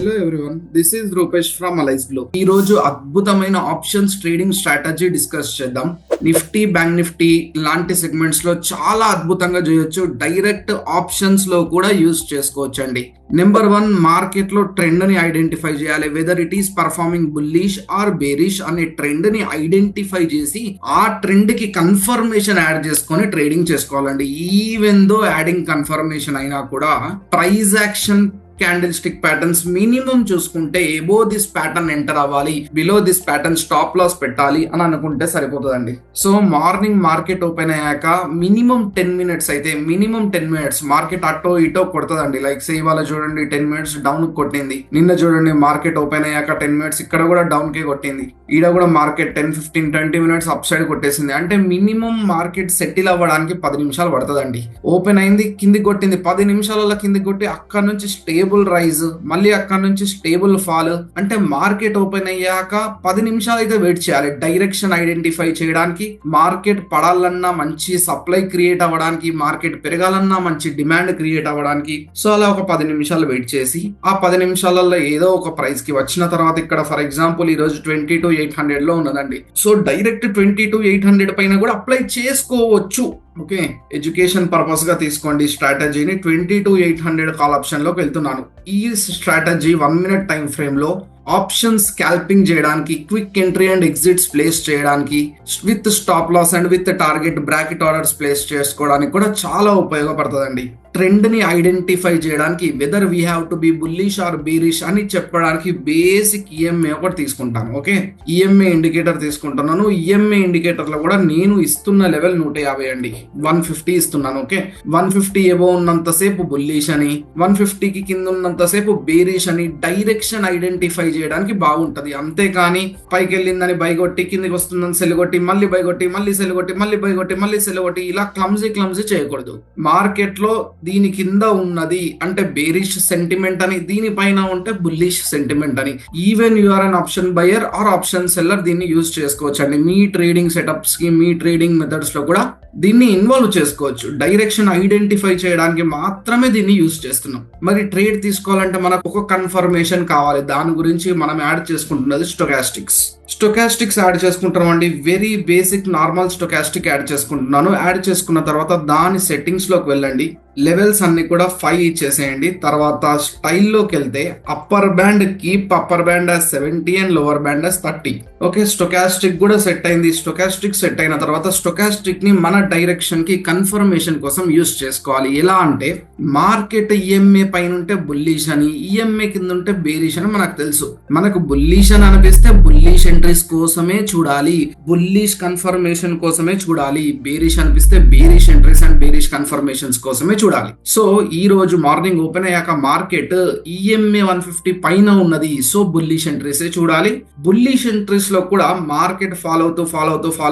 Hello everyone, this is Rupesh from Alice Glow. ఈ రోజు అద్భుతమైన ఆప్షన్స్ ట్రేడింగ్ స్ట్రాటజీ డిస్కస్ చేద్దాం. నిఫ్టీ, బ్యాంక్ నిఫ్టీ లాంటి సెగ్మెంట్స్ లో చాలా అద్భుతంగా చేయొచ్చు. డైరెక్ట్ ఆప్షన్స్ లో కూడా యూజ్ చేసుకోవచ్చు అండి. నెంబర్ 1, మార్కెట్ లో ట్రెండ్ ని ఐడెంటిఫై చేయాలి. Whether it is performing bullish or bearish అనే ట్రెండ్ ని ఐడెంటిఫై చేసి ఆ ట్రెండ్ కి కన్ఫర్మేషన్ యాడ్ చేసుకొని ట్రేడింగ్ చేసుకోవాలండి. ఈవెన్ దో యాడింగ్ కన్ఫర్మేషన్ అయినా కూడా price action candlestick patterns minimum చూసుకుంటే ఎబో దిస్ ప్యాటర్న్ ఎంటర్ అవ్వాలి, below this pattern stop loss పెట్టాలి అని అనుకుంటే సరిపోతుందండి. సో మార్నింగ్ మార్కెట్ ఓపెన్ అయ్యాక మినిమం 10 మినిట్స్ అయితే మినిమం 10 మినిట్స్ మార్కెట్ అటో ఇటో కొడుతుందండి. లైక్ సే ఇవాళ చూడండి 10 మినిట్స్ డౌన్ కొట్టింది. నిన్న చూడండి మార్కెట్ ఓపెన్ అయ్యాక 10 మినిట్స్ ఇక్కడ కూడా డౌన్ కే కొట్టింది. ఈడ కూడా మార్కెట్ 10, 15, 20 మినిట్స్ అప్ సైడ్ కొట్టేసింది. అంటే మినిమం మార్కెట్ సెటిల్ అవ్వడానికి 10 నిమిషాలు పడుతుందండి. ఓపెన్ అయింది, కిందికి కొట్టింది, 10 నిమిషాలలో కిందికి కొట్టి అక్కడ నుంచి స్టేబుల్ రైజ్, మళ్ళీ అక్కడ నుంచి స్టేబుల్ ఫాల్. అంటే మార్కెట్ ఓపెన్ అయ్యాక 10 నిమిషాలు అయితే వెయిట్ చేయాలి డైరెక్షన్ ఐడెంటిఫై చేయడానికి. మార్కెట్ పడాలన్నా మంచి సప్లై క్రియేట్ అవ్వడానికి, మార్కెట్ పెరగాలన్నా మంచి డిమాండ్ క్రియేట్ అవ్వడానికి. సో అలా ఒక 10 నిమిషాలు వెయిట్ చేసి ఆ 10 నిమిషాలలో ఏదో ఒక ప్రైస్ కి వచ్చిన తర్వాత ఇక్కడ ఫర్ ఎగ్జాంపుల్ ఈ రోజు 22,800 లో ఉన్నదండి. సో డైరెక్ట్ 22,800 పైన కూడా అప్లై చేసుకోవచ్చు. ఓకే, ఎడ్యుకేషన్ పర్పస్ గా తీసుకోండి స్ట్రాటజీని. 22,800 కాల్ ఆప్షన్ లోకి వెళ్తున్నాను. ఈ స్ట్రాటజీ 1 మినిట్ టైం ఫ్రేమ్ లో ఆప్షన్ స్కాల్పింగ్ చేయడానికి, quick entry and exits place చేయడానికి, with stop loss and with target bracket orders place చేసుకోవడానికి కూడా చాలా ఉపయోగపడుతుందండి. ట్రెండ్ ని ఐడెంటిఫై చేయడానికి, whether we have to be bullish or bearish అని చెప్పడానికి బేసిక్ ఈఎంఏ ఒకటి తీసుకుంటాను. ఓకే, ఈఎంఏ ఇండికేటర్ తీసుకుంటున్నాను. ఈఎంఏ ఇండికేటర్ లో కూడా నేను ఇస్తున్న లెవెల్ 150 అండి. 150 ఇస్తున్నాను. ఓకే, 150 ఏవో ఉన్నంతసేపు బుల్లిష్ అని, 150కి కింద ఉన్నంతసేపు బేరిష్ అని డైరెక్షన్ ఐడెంటిఫై చేయడానికి బాగుంటది. అంతేకాని పైకి వెళ్ళిందని బై కొట్టి, కిందికి వస్తుందని సెల్ కొట్టి, మళ్ళీ బై కొట్టి, మళ్ళీ సెల్ కొట్టి, మళ్ళీ బై కొట్టి, మళ్ళీ సెల్ కొట్టి, ఇలా క్లమ్జీ చేయకూడదు. మార్కెట్ లో దీని కింద ఉన్నది అంటే బేరిష్ సెంటిమెంట్ అని, దీనిపైన ఉంటే బుల్లిష్ సెంటిమెంట్ అని. Even you are an option buyer or option seller దీన్ని యూజ్ చేసుకోవచ్చు అండి. మీ ట్రేడింగ్ సెటప్స్ కి, మీ ట్రేడింగ్ మెథడ్స్ లో కూడా దీన్ని ఇన్వాల్వ్ చేసుకోవచ్చు. డైరెక్షన్ ఐడెంటిఫై చేయడానికి మాత్రమే దీన్ని యూజ్ చేస్తున్నాం. మరి ట్రేడ్ తీసుకోవాలంటే మనకు ఒక కన్ఫర్మేషన్ కావాలి. దాని గురించి మనం యాడ్ చేసుకుంటున్నది స్టొకాస్టిక్స్ యాడ్ చేసుకుంటున్నాం అండి. Very basic normal stochastic add చేసుకుంటున్నాను. యాడ్ చేసుకున్న తర్వాత దాని సెట్టింగ్స్ లోకి వెళ్ళండి. లెవెల్స్ అన్ని కూడా 5 ఇచ్చేసేయండి. తర్వాత స్టైల్లోకి వెళ్తే upper band keep upper band as 70 and lower band as 30. Okay, stochastic కూడా సెట్ అయింది. స్టొకాస్టిక్ సెట్ అయిన తర్వాత స్టొకాస్టిక్ ని మన డైరెక్షన్ కి కన్ఫర్మేషన్ కోసం యూజ్ చేసుకోవాలి. ఎలా అంటే మార్కెట్ ఈఎంఏ పైన ఉంటే బుల్లిష్ అని, ఈఎంఏ కింద ఉంటే బేరిష్ అని మనకు తెలుసు. మనకు బుల్లిష్ అని అనిపిస్తే బుల్లిష్ ఎంట్రీస్ కోసమే చూడాలి, బుల్లిష్ కన్ఫర్మేషన్ కోసమే చూడాలి. బేరిష్ అనిపిస్తే bearish entries and bearish confirmations కోసమే చూడాలి. సో ఈ రోజు మార్నింగ్ ఓపెన్ అయ్యాక మార్కెట్ ఈఎంఏ 150 పైన ఉన్నది. సో బుల్లిష్ ఎంట్రీస్ చూడాలి. బుల్లిష్ ఎంట్రీస్ లో కూడా మార్కెట్ ఫాలో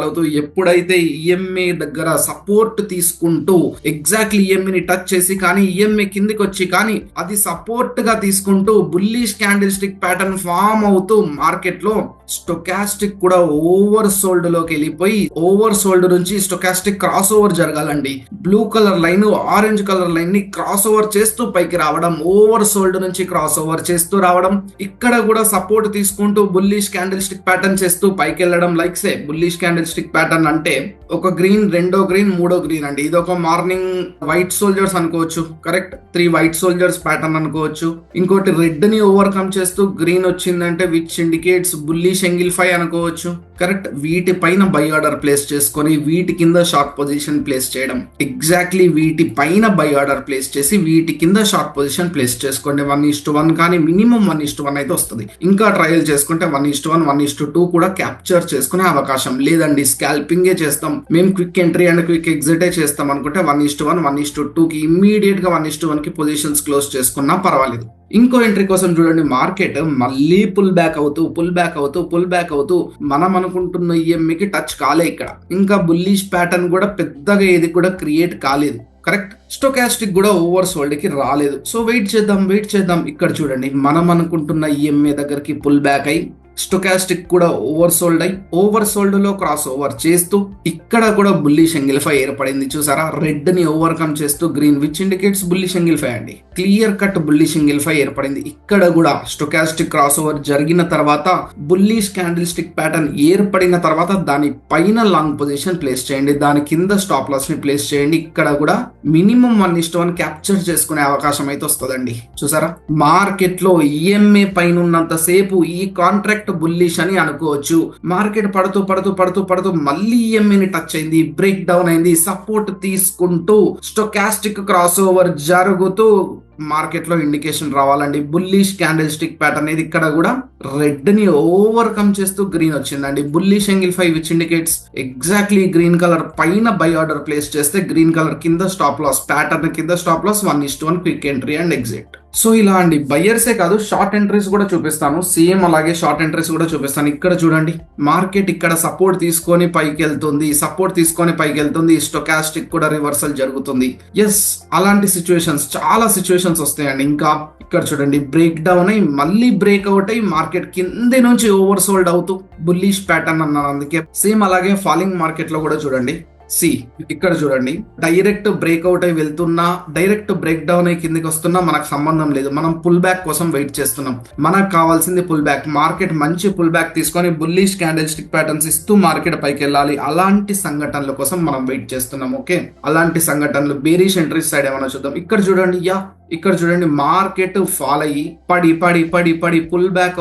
అవుతూ ఎప్పుడైతే ఈఎంఏ దగ్గర సపోర్ట్ తీసుకుంటూ ఎగ్జాక్ట్లీ ఈఎంఏని టచ్ చేసి కానీ ఈఎంఏ కిందికి వచ్చి కానీ అది సపోర్ట్ గా తీసుకుంటూ bullish candlestick pattern form అవుతూ మార్కెట్ లో స్టొకాస్టిక్ కూడా ఓవర్ సోల్డ్ లోకి వెళ్ళిపోయి, ఓవర్ సోల్డ్ నుంచి స్టొకాస్టిక్ క్రాస్ ఓవర్ జరగాలండి. Blue colour line orange colour line ని క్రాస్ ఓవర్ చేస్తూ పైకి రావడం, ఓవర్ సోల్డ్ నుంచి క్రాస్ ఓవర్ చేస్తూ రావడం, ఇక్కడ కూడా సపోర్ట్ తీసుకుంటూ బుల్లిష్ క్యాండిల్ స్టిక్ ప్యాటర్న్ చేస్తూ పైకి వెళ్ళడం. Like say bullish candlestick pattern అంటే ఒక గ్రీన్, రెండో గ్రీన్, మూడో గ్రీన్ అండి. ఇది ఒక మార్నింగ్ వైట్ సోల్జర్స్ అనుకోవచ్చు. కరెక్ట్, 3 వైట్ సోల్జర్స్ ప్యాటర్న్ అనుకోవచ్చు. ఇంకోటి రెడ్ ని ఓవర్కమ్ చేస్తూ గ్రీన్ వచ్చిందంటే విచ్ ఇండికేట్స్ బుల్లిష్ ఎంగిల్ఫై అనుకోవచ్చు. కరెక్ట్, వీటి పైన బై ఆర్డర్ ప్లేస్ చేసుకొని వీటి కింద షార్ట్ పొజిషన్ ప్లేస్ చేయడం. ఎగ్జాక్ట్లీ వీటి పైన బై ఆర్డర్ ప్లేస్ చేసి వీటి కింద షార్ట్ పొజిషన్ ప్లేస్ చేసుకోండి. 1:1 కానీ మినిమం 1:1 అయితే వస్తుంది. ఇంకా ట్రయల్ చేసుకుంటే 1:1, 1:2 కూడా క్యాప్చర్ చేసుకునే అవకాశం లేదండి. స్కాల్పింగే చేస్తాం మేము, క్విక్ ఎంట్రీ అండ్ క్విక్ ఎగ్జిటే చేస్తాం అనుకుంటే 1:1, 1:2 కి ఇమ్మీడియట్ గా 1:1 కి పొజిషన్స్ క్లోజ్ చేసుకున్నా పర్వాలేదు. ఇంకో ఎంట్రీ కోసం చూడండి, మార్కెట్ మళ్ళీ పుల్ బ్యాక్ అవుతూ మనం అనుకుంటున్న ఈఎంఏకి టచ్ కాలే. ఇక్కడ ఇంకా బుల్లిష్ ప్యాటర్న్ కూడా పెద్దగా ఏది కూడా క్రియేట్ కాలేదు. కరెక్ట్, స్టొకాస్టిక్ కూడా ఓవర్ సోల్డ్ కి రాలేదు. సో వెయిట్ చేద్దాం. ఇక్కడ చూడండి మనం అనుకుంటున్న ఈఎంఏ దగ్గరికి పుల్ బ్యాక్ అయి స్టొకాస్టిక్ కూడా ఓవర్ సోల్డ్ లో క్రాస్ ఓవర్ చేస్తూ ఇక్కడ కూడా బుల్లిష్ ఎంగిల్ఫై ఏర్పడింది. చూసారా, రెడ్ ని ఓవర్కమ్ చేస్తూ గ్రీన్, విచ్ ఇండికేట్స్ బుల్లిష్ ఎంగిల్ఫై అండి. క్లియర్ కట్ బుల్లిష్ ఎంగిల్ఫై ఏర్పడింది. ఇక్కడ కూడా స్టొకాస్టిక్ క్రాస్ ఓవర్ జరిగిన తర్వాత బుల్లిష్ క్యాండిల్ స్టిక్ ప్యాటర్న్ ఏర్పడిన తర్వాత దాని పైన లాంగ్ పొజిషన్ ప్లేస్ చేయండి, దాని కింద స్టాప్ లాస్ ని ప్లేస్ చేయండి. ఇక్కడ కూడా మినిమం 1:1 క్యాప్చర్ చేసుకునే అవకాశం అయితే వస్తుందండి. చూసారా, మార్కెట్ లో ఈఎంఏ పైన ఉన్నంత సేపు ఈ కాంట్రాక్ట్ బుల్లిష్ అని అనుకోవచ్చు. మార్కెట్ పడుతూ మళ్ళీ ఈఎంఏని టచ్ అయింది, బ్రేక్ డౌన్ అయింది, సపోర్ట్ తీసుకుంటూ స్టొకాస్టిక్ క్రాస్ ఓవర్ జరుగుతూ మార్కెట్ లో ఇండికేషన్ రావాలండి. బుల్లిష్ క్యాండిల్ స్టిక్ ప్యాటర్న్ అనేది ఇక్కడ కూడా రెడ్ ని ఓవర్కమ్ చేస్తూ గ్రీన్ వచ్చిందండి. Bullish engulfing which indicates exactly green colour పైన బై ఆర్డర్ ప్లేస్ చేస్తే గ్రీన్ కలర్ కింద స్టాప్ లాస్, ప్యాటర్న్ కింద stop loss, 1:1 quick entry and exit. So ఇలా అండి, బయ్యర్సే కాదు షార్ట్ ఎంట్రీస్ కూడా చూపిస్తాను, సేమ్ అలాగే షార్ట్ ఎంట్రీస్ కూడా చూపిస్తాను. ఇక్కడ చూడండి, మార్కెట్ ఇక్కడ సపోర్ట్ తీసుకొని పైకి వెళ్తుంది, స్టొకాస్టిక్ కూడా రివర్సల్ జరుగుతుంది. ఎస్, అలాంటి సిచ్యువేషన్స్, చాలా సిచ్యువేషన్స్ వస్తాయండి. ఇంకా ఇక్కడ చూడండి, బ్రేక్ డౌన్ అయ్యి మళ్ళీ బ్రేక్అవుట్ అయ్యి మార్కెట్ కింది నుంచి ఓవర్ సోల్డ్ అవుతూ బుల్లిష్ ప్యాటర్న్ అన్నాను. అందుకే సేమ్ అలాగే ఫాలింగ్ మార్కెట్ లో కూడా చూడండి, ఇక్కడ చూడండి, డైరెక్ట్ బ్రేక్అవుట్ అయి వెళ్తున్నా, డైరెక్ట్ బ్రేక్ డౌన్ అయి కిందికి వస్తున్నా మనకు సంబంధం లేదు. మనం పుల్ బ్యాక్ కోసం వెయిట్ చేస్తున్నాం. మనకు కావాల్సింది పుల్ బ్యాక్. మార్కెట్ మంచి పుల్ బ్యాక్ తీసుకొని బుల్లిష్ క్యాండిల్ స్టిక్ ప్యాటర్న్స్ ఇస్తూ మార్కెట్ పైకి వెళ్ళాలి. అలాంటి సంఘటనల కోసం మనం వెయిట్ చేస్తున్నాం. ఓకే, అలాంటి సంఘటనలు బేరిష్ ఎంట్రీస్ సైడ్ ఏమైనా చూద్దాం. ఇక్కడ చూడండి, మార్కెట్ ఫాల్ అయ్యి పడి పుల్ బ్యాక్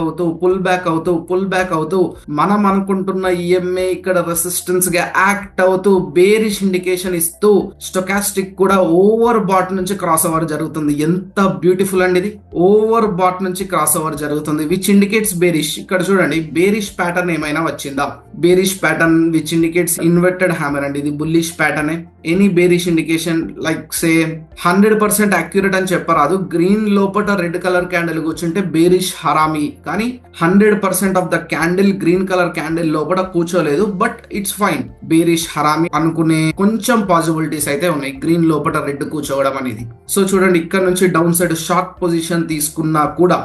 అవుతూ మనం అనుకుంటున్న ఈఎంఏ ఇక్కడ రెసిస్టెన్స్ గా యాక్ట్ అవుతూ బేరిష్ ఇండికేషన్ ఇస్తూ స్టొకాస్టిక్ కూడా ఓవర్ బాట్ నుంచి క్రాస్ ఓవర్ జరుగుతుంది. ఎంత బ్యూటిఫుల్ అండి ఇది, ఓవర్ బాట్ నుంచి క్రాస్ ఓవర్ జరుగుతుంది విచ్ ఇండికేట్స్ బేరిష్. ఇక్కడ చూడండి, బేరిష్ ప్యాటర్న్ ఏమైనా వచ్చిందా? Bearish pattern which indicates inverted hammer అండి. ఇది bullish pattern. Any bearish indication like say 100% accurate అని చెప్పరాదు. గ్రీన్ లోపల రెడ్ కలర్ క్యాండిల్ కూర్చుంటే బేరిష్ హరామి, కానీ 100% of the candle green colour candle లోపల కూర్చోలేదు. But it's fine, bearish harami అనుకునే కొంచెం పాసిబిలిటీస్ అయితే ఉన్నాయి గ్రీన్ లోపల రెడ్ కూర్చోవడం అనేది. సో చూడండి, ఇక్కడ నుంచి డౌన్ సైడ్ షార్ట్ పొజిషన్ తీసుకున్నా కూడా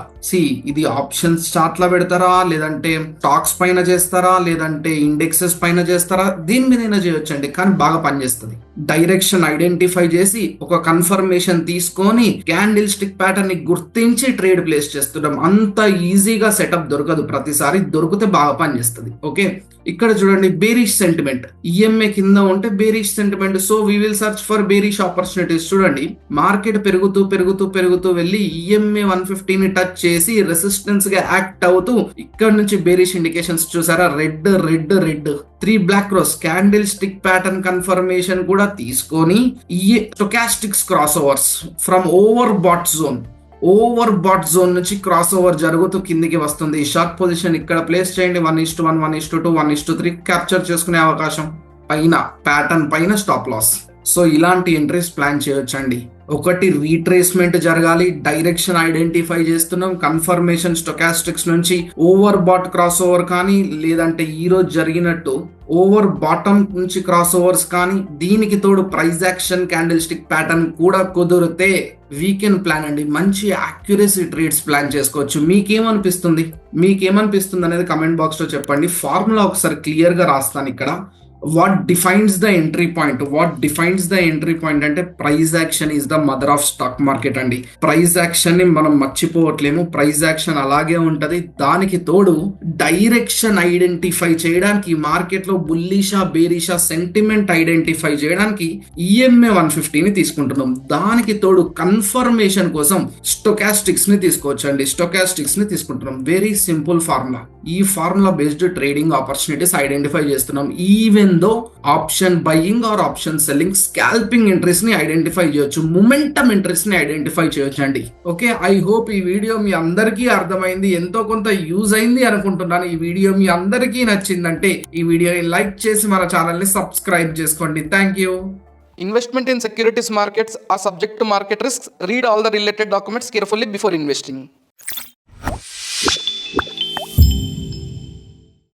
ఇది ఆప్షన్స్ చార్ట్ లో పెడతారా, లేదంటే స్టాక్స్ పైన చేస్తారా, లేదంటే ఇండెక్సెస్ పైన చేస్తారా, దీని మీద చేయొచ్చండి, కానీ బాగా పనిచేస్తుంది. డైరెక్షన్ ఐడెంటిఫై చేసి ఒక కన్ఫర్మేషన్ తీసుకొని క్యాండిల్ స్టిక్ ప్యాటర్న్ ని గుర్తించి ట్రేడ్ ప్లేస్ చేస్తున్నాం. అంత ఈజీగా సెటప్ దొరకదు, ప్రతిసారి దొరికితే బాగా పనిచేస్తుంది. ఓకే, ఇక్కడ చూడండి, బేరిష్ సెంటిమెంట్ ఈఎంఏ కింద ఉంటే bearish sentiment. So we will search for bearish opportunities. చూడండి, మార్కెట్ పెరుగుతూ వెళ్ళి ఈఎంఏ 150 ని టచ్ చేసి రెసిస్టెన్స్ గా యాక్ట్ అవుతూ ఇక్కడ నుంచి బేరిష్ ఇండికేషన్స్ చూసారా, red 3 black crows candlestick pattern confirmation కూడా తీసుకొని stochastics crossovers from overbought zone నుంచి క్రాస్ ఓవర్ జరుగుతూ కిందికి వస్తుంది. షార్ట్ పొజిషన్ ఇక్కడ ప్లేస్ చేయండి, 1:1, 1:2, 1:3 క్యాప్చర్ చేసుకునే అవకాశం. పైన ప్యాటర్న్ పైన స్టాప్ లాస్. సో ఇలాంటి ఎంట్రీస్ ప్లాన్ చేయొచ్చండి. ఒకటి, రీట్రేస్మెంట్ జరగాలి, డైరెక్షన్ ఐడెంటిఫై చేస్తున్నాం, కన్ఫర్మేషన్ స్టొకాస్టిక్స్ నుంచి ఓవర్ బాట్ క్రాస్ ఓవర్ కానీ, లేదంటే ఈ రోజు జరిగినట్టు ఓవర్ బాటమ్ నుంచి క్రాస్ ఓవర్స్ కానీ, దీనికి తోడు price action candlestick pattern కూడా కుదిరితే వీకెండ్ ప్లాన్ అండి. మంచి యాక్యురసీ ట్రేడ్స్ ప్లాన్ చేసుకోవచ్చు. మీకేమనిపిస్తుంది అనేది కమెంట్ బాక్స్ లో చెప్పండి. ఫార్ములా ఒకసారి క్లియర్ గా రాస్తాను ఇక్కడ. What defines the entry point అంటే price action is the mother of stock market అండి. ప్రైస్ యాక్షన్ ని మనం మర్చిపోవట్లేము. ప్రైస్ యాక్షన్ అలాగే ఉంటది. దానికి తోడు డైరెక్షన్ ఐడెంటిఫై చేయడానికి, మార్కెట్ లో బుల్లిషా బేరిషా సెంటిమెంట్ ఐడెంటిఫై చేయడానికి ఈఎంఏ 150 ని తీసుకుంటున్నాం. దానికి తోడు కన్ఫర్మేషన్ కోసం స్టొకాస్టిక్స్ ని తీసుకుంటున్నాం. Very simple formula. ఈ formula based trading opportunities identify చేస్తున్నాం. Even though option buying or option selling, scalping entries ని ఐడెంటిఫై చేయొచ్చు, మొమెంటమ్ ఎంట్రీస్ ని ఐడెంటిఫై చేయొచ్చు అండి. ఓకే, ఐ హోప్ ఈ వీడియో మీ అందరికీ అర్థమైంది, ఎంతో కొంత యూజ్ అయింది అనుకుంటున్నాను. ఈ వీడియో మీ అందరికీ నచ్చిందంటే ఈ వీడియోని లైక్ చేసి మన ఛానల్ ని సబ్స్క్రైబ్ చేసుకోండి. Thank you. Investment in securities markets are subject to market risks. Read all the related documents carefully before investing.